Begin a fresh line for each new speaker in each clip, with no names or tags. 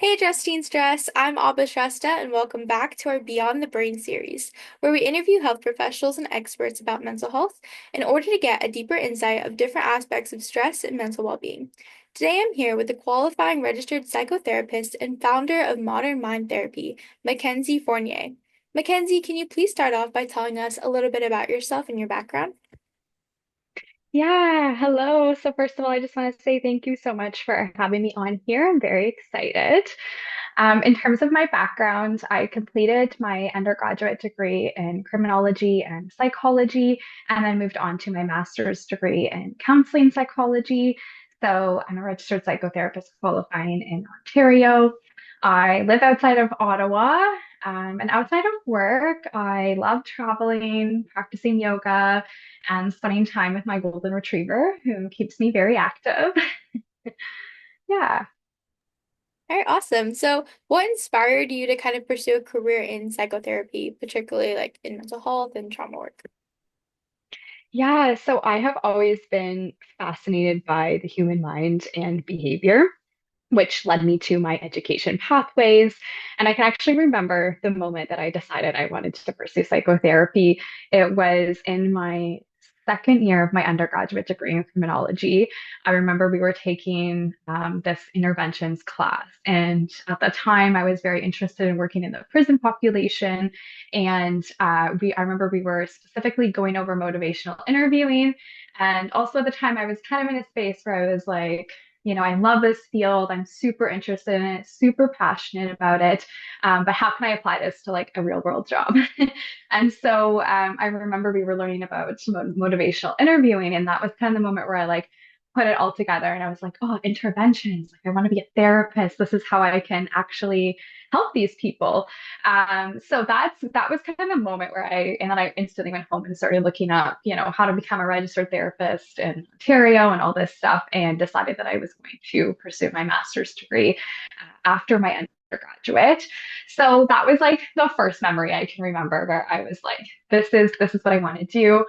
Hey Justine Stress, I'm Abba Shrestha, and welcome back to our Beyond the Brain series, where we interview health professionals and experts about mental health in order to get a deeper insight of different aspects of stress and mental well-being. Today I'm here with a qualifying registered psychotherapist and founder of Modern Mind Therapy, Mackenzie Fournier. Mackenzie, can you please start off by telling us a little bit about yourself and your background?
Yeah, hello. So first of all, I just want to say thank you so much for having me on here. I'm very excited. In terms of my background, I completed my undergraduate degree in criminology and psychology, and then moved on to my master's degree in counseling psychology. So I'm a registered psychotherapist qualifying in Ontario. I live outside of Ottawa, and outside of work, I love traveling, practicing yoga, and spending time with my golden retriever, who keeps me very active. Yeah.
All right, awesome. So, what inspired you to kind of pursue a career in psychotherapy, particularly like in mental health and trauma work?
Yeah, so I have always been fascinated by the human mind and behavior, which led me to my education pathways. And I can actually remember the moment that I decided I wanted to pursue psychotherapy. It was in my second year of my undergraduate degree in criminology. I remember we were taking this interventions class. And at the time, I was very interested in working in the prison population. And I remember we were specifically going over motivational interviewing. And also at the time, I was kind of in a space where I was like, I love this field. I'm super interested in it, super passionate about it. But how can I apply this to like a real world job? And so I remember we were learning about motivational interviewing, and that was kind of the moment where I like put it all together and I was like, oh, interventions. Like I want to be a therapist. This is how I can actually help these people. So that was kind of the moment where and then I instantly went home and started looking up, how to become a registered therapist in Ontario and all this stuff, and decided that I was going to pursue my master's degree after my undergraduate. So that was like the first memory I can remember where I was like, this is what I want to do.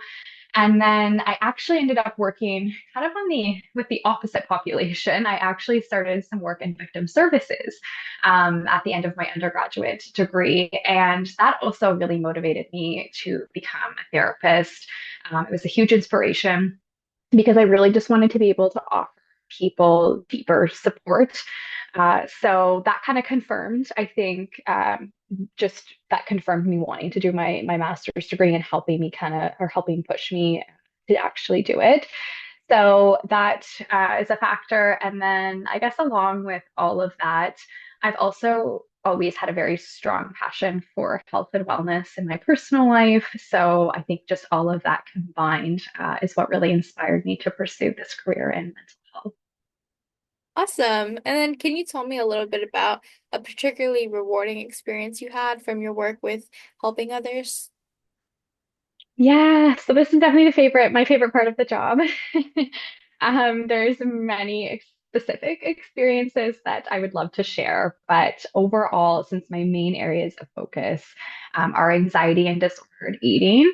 And then I actually ended up working kind of on the with the opposite population. I actually started some work in victim services at the end of my undergraduate degree, and that also really motivated me to become a therapist. It was a huge inspiration because I really just wanted to be able to offer people deeper support. So that kind of confirmed, I think, just that confirmed me wanting to do my master's degree and helping me helping push me to actually do it. So that is a factor. And then I guess along with all of that, I've also always had a very strong passion for health and wellness in my personal life. So I think just all of that combined is what really inspired me to pursue this career in mental health.
Awesome. And then can you tell me a little bit about a particularly rewarding experience you had from your work with helping others?
Yeah, so this is definitely my favorite part of the job. There's many specific experiences that I would love to share, but overall, since my main areas of focus are anxiety and disordered eating,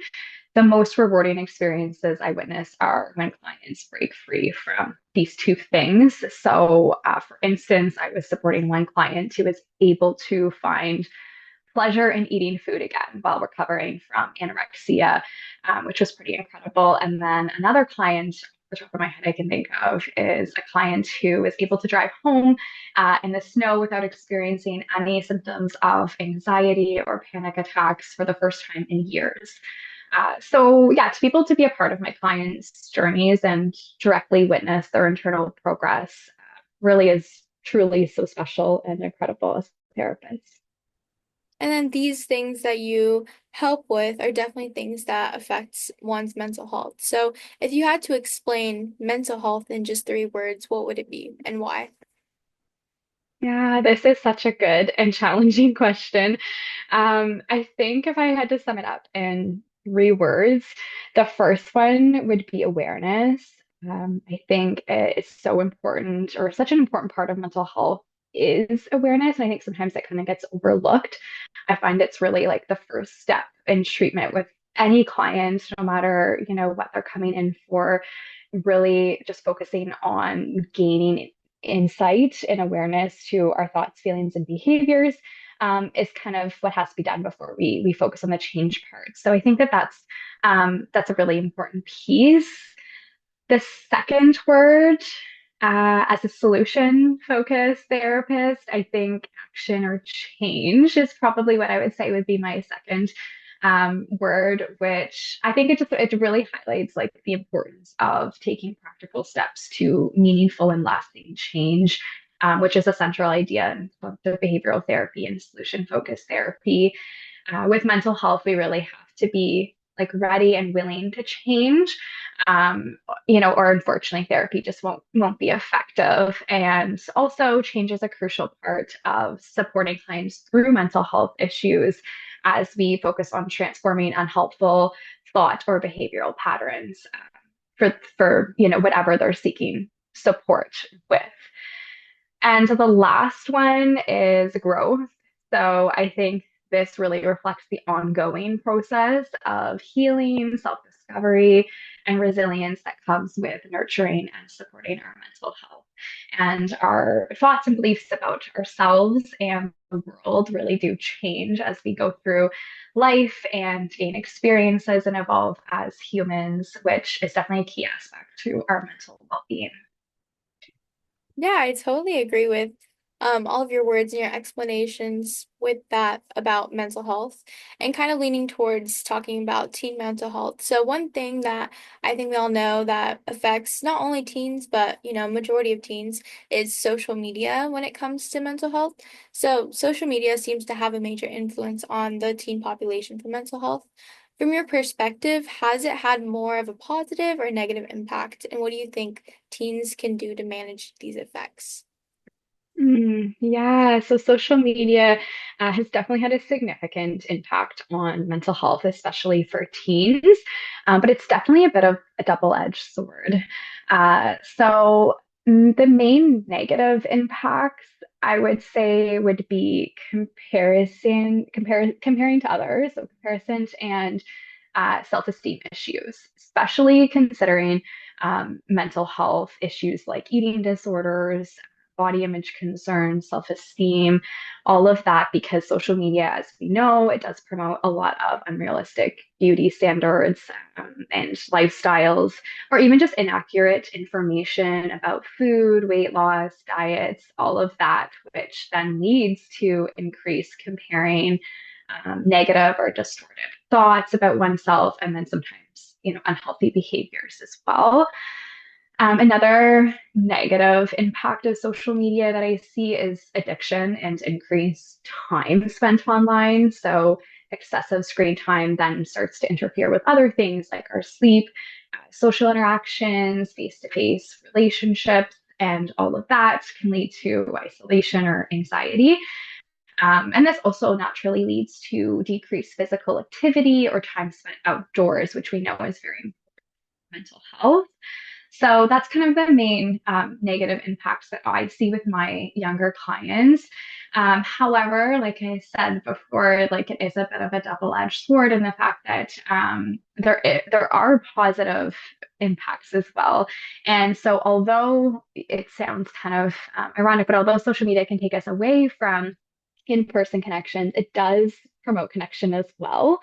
the most rewarding experiences I witness are when clients break free from these two things. So, for instance, I was supporting one client who was able to find pleasure in eating food again while recovering from anorexia, which was pretty incredible. And then another client, the top of my head I can think of, is a client who is able to drive home in the snow without experiencing any symptoms of anxiety or panic attacks for the first time in years. So yeah, to be able to be a part of my clients' journeys and directly witness their internal progress really is truly so special and incredible as a therapist.
And then these things that you help with are definitely things that affects one's mental health. So if you had to explain mental health in just three words, what would it be and why?
Yeah, this is such a good and challenging question. I think if I had to sum it up in three words, the first one would be awareness. I think it's so important, or such an important part of mental health is awareness. And I think sometimes that kind of gets overlooked. I find it's really like the first step in treatment with any client, no matter, what they're coming in for, really just focusing on gaining insight and awareness to our thoughts, feelings, and behaviors is kind of what has to be done before we focus on the change part. So I think that that's a really important piece. The second word, as a solution focused therapist, I think action or change is probably what I would say would be my second word, which I think it really highlights like the importance of taking practical steps to meaningful and lasting change, which is a central idea in both the behavioral therapy and solution focused therapy. With mental health, we really have to be like ready and willing to change. Um, or unfortunately, therapy just won't be effective. And also, change is a crucial part of supporting clients through mental health issues as we focus on transforming unhelpful thought or behavioral patterns for whatever they're seeking support with. And the last one is growth. So I think this really reflects the ongoing process of healing, self-discovery, and resilience that comes with nurturing and supporting our mental health. And our thoughts and beliefs about ourselves and the world really do change as we go through life and gain experiences and evolve as humans, which is definitely a key aspect to our mental well-being.
Yeah, I totally agree with all of your words and your explanations with that about mental health and kind of leaning towards talking about teen mental health. So one thing that I think we all know that affects not only teens, but majority of teens is social media when it comes to mental health. So social media seems to have a major influence on the teen population for mental health. From your perspective, has it had more of a positive or negative impact? And what do you think teens can do to manage these effects?
Yeah, so social media has definitely had a significant impact on mental health, especially for teens, but it's definitely a bit of a double-edged sword. The main negative impacts, I would say, would be comparing to others, so comparisons and self-esteem issues, especially considering mental health issues like eating disorders, body image concerns, self esteem, all of that, because social media, as we know, it does promote a lot of unrealistic beauty standards and lifestyles, or even just inaccurate information about food, weight loss, diets, all of that, which then leads to increased comparing negative or distorted thoughts about oneself, and then sometimes, unhealthy behaviors as well. Another negative impact of social media that I see is addiction and increased time spent online. So, excessive screen time then starts to interfere with other things like our sleep, social interactions, face to face relationships, and all of that can lead to isolation or anxiety. And this also naturally leads to decreased physical activity or time spent outdoors, which we know is very important for mental health. So that's kind of the main negative impacts that I see with my younger clients. However, like I said before, like it is a bit of a double-edged sword in the fact that there are positive impacts as well. And so, although it sounds kind of ironic, but although social media can take us away from in-person connections, it does promote connection as well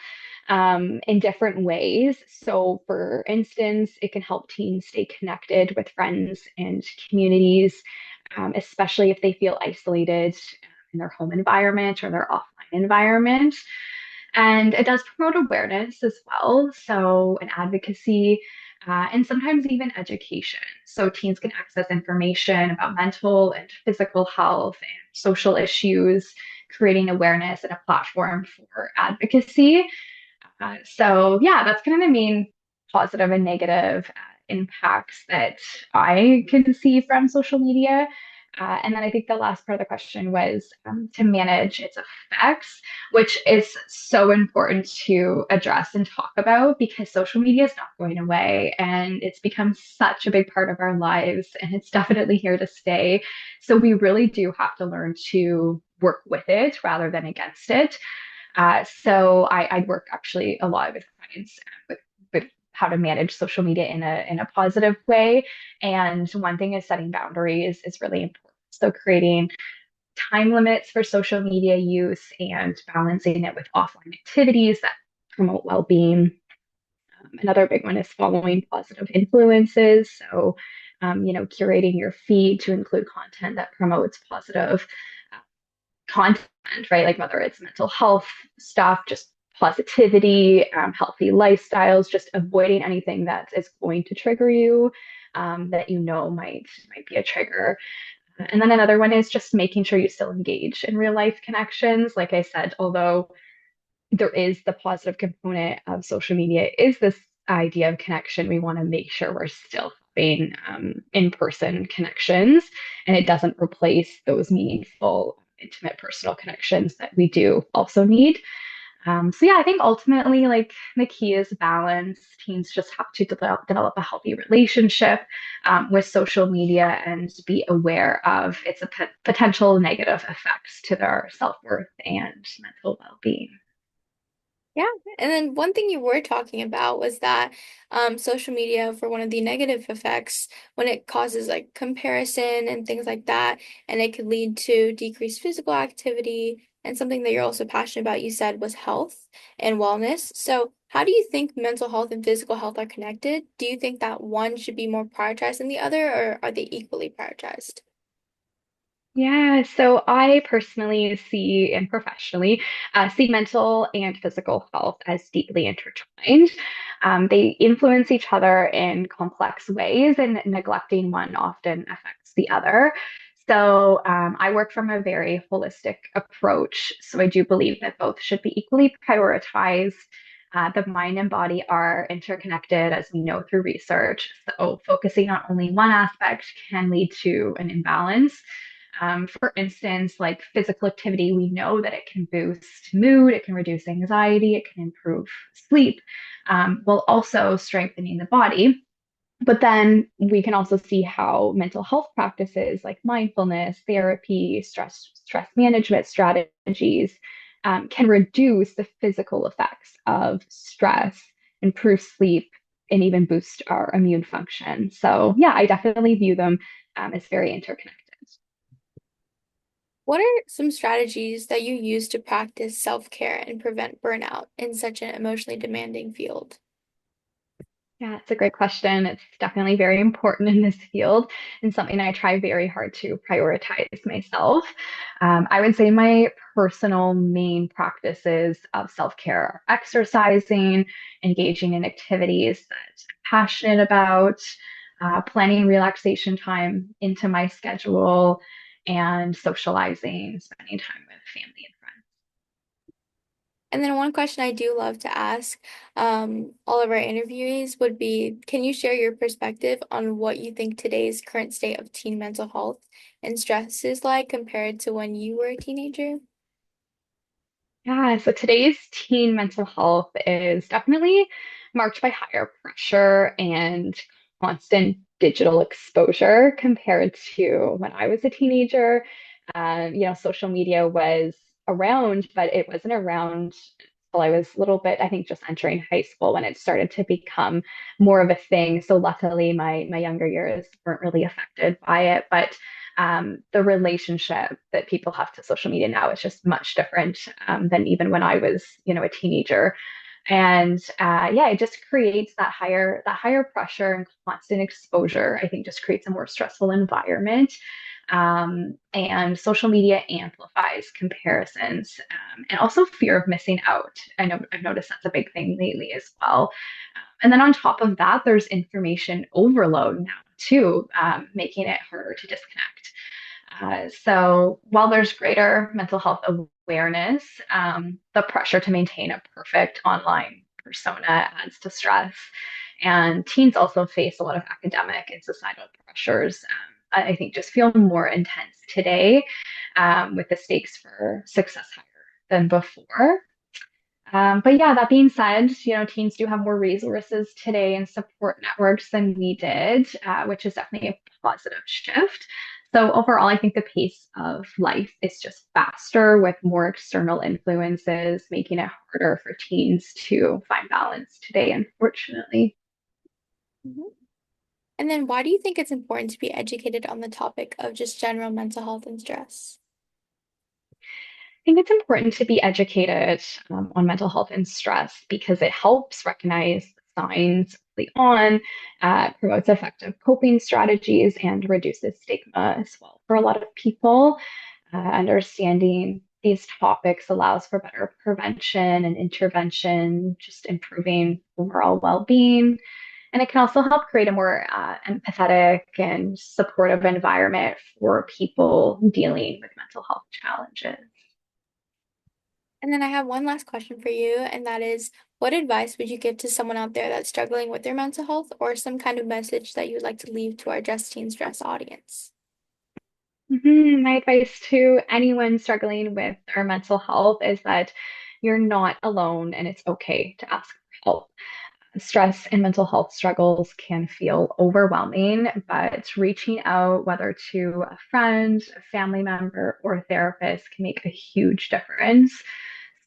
in different ways. So, for instance, it can help teens stay connected with friends and communities, especially if they feel isolated in their home environment or their offline environment. And it does promote awareness as well. So, an advocacy. And sometimes even education. So, teens can access information about mental and physical health and social issues, creating awareness and a platform for advocacy. Yeah, that's kind of the main positive and negative impacts that I can see from social media. And then I think the last part of the question was to manage its effects, which is so important to address and talk about because social media is not going away and it's become such a big part of our lives and it's definitely here to stay. So we really do have to learn to work with it rather than against it. I work actually a lot with clients with how to manage social media in a positive way. And one thing is setting boundaries is really important. So creating time limits for social media use and balancing it with offline activities that promote well-being. Another big one is following positive influences. So, curating your feed to include content that promotes positive content, right? Like whether it's mental health stuff, just positivity, healthy lifestyles, just avoiding anything that is going to trigger you, that might be a trigger. And then another one is just making sure you still engage in real life connections. Like I said, although there is the positive component of social media, is this idea of connection. We want to make sure we're still having in-person connections, and it doesn't replace those meaningful, intimate, personal connections that we do also need. So yeah, I think ultimately, like the key is balance. Teens just have to develop a healthy relationship with social media and be aware of its potential negative effects to their self-worth and mental well-being.
Yeah. And then one thing you were talking about was that social media, for one of the negative effects, when it causes like comparison and things like that, and it could lead to decreased physical activity. And something that you're also passionate about, you said, was health and wellness. So, how do you think mental health and physical health are connected? Do you think that one should be more prioritized than the other, or are they equally prioritized?
Yeah, so I personally see and professionally see mental and physical health as deeply intertwined. They influence each other in complex ways, and neglecting one often affects the other. So I work from a very holistic approach. So I do believe that both should be equally prioritized. The mind and body are interconnected, as we know through research. So focusing on only one aspect can lead to an imbalance. For instance, like physical activity, we know that it can boost mood, it can reduce anxiety, it can improve sleep, while also strengthening the body. But then we can also see how mental health practices like mindfulness, therapy, stress management strategies can reduce the physical effects of stress, improve sleep, and even boost our immune function. So yeah, I definitely view them as very interconnected.
What are some strategies that you use to practice self-care and prevent burnout in such an emotionally demanding field?
Yeah, it's a great question. It's definitely very important in this field and something I try very hard to prioritize myself. I would say my personal main practices of self-care are exercising, engaging in activities that I'm passionate about, planning relaxation time into my schedule, and socializing, spending time with family and friends.
And then one question I do love to ask all of our interviewees would be, can you share your perspective on what you think today's current state of teen mental health and stress is like compared to when you were a teenager?
Yeah, so today's teen mental health is definitely marked by higher pressure and constant digital exposure compared to when I was a teenager. Social media was around, but it wasn't around until I was a little bit, I think, just entering high school when it started to become more of a thing. So luckily, my younger years weren't really affected by it, but the relationship that people have to social media now is just much different than even when I was, a teenager. And yeah, it just creates that higher pressure and constant exposure. I think just creates a more stressful environment. And social media amplifies comparisons and also fear of missing out. I know I've noticed that's a big thing lately as well. And then on top of that, there's information overload now too, making it harder to disconnect. So while there's greater mental health awareness, the pressure to maintain a perfect online persona adds to stress. And teens also face a lot of academic and societal pressures. I think just feel more intense today with the stakes for success higher than before. But yeah, that being said, teens do have more resources today and support networks than we did, which is definitely a positive shift. So overall, I think the pace of life is just faster with more external influences, making it harder for teens to find balance today, unfortunately.
Mhm. And then why do you think it's important to be educated on the topic of just general mental health and stress?
Think it's important to be educated on mental health and stress because it helps recognize signs early on, promotes effective coping strategies, and reduces stigma as well. For a lot of people, understanding these topics allows for better prevention and intervention, just improving overall well being. And it can also help create a more empathetic and supportive environment for people dealing with mental health challenges.
And then I have one last question for you, and that is, what advice would you give to someone out there that's struggling with their mental health, or some kind of message that you would like to leave to our Just Teen Stress audience?
My advice to anyone struggling with their mental health is that you're not alone and it's okay to ask for help. Stress and mental health struggles can feel overwhelming, but reaching out, whether to a friend, a family member, or a therapist, can make a huge difference.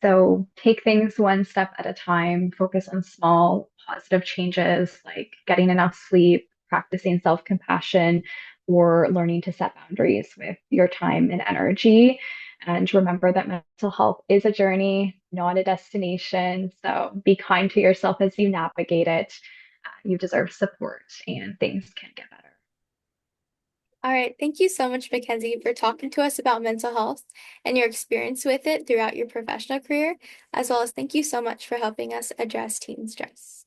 So take things one step at a time, focus on small positive changes like getting enough sleep, practicing self-compassion, or learning to set boundaries with your time and energy. And remember that mental health is a journey, not a destination. So be kind to yourself as you navigate it. You deserve support and things can get better.
All right, thank you so much, Mackenzie, for talking to us about mental health and your experience with it throughout your professional career, as well as thank you so much for helping us address teen stress.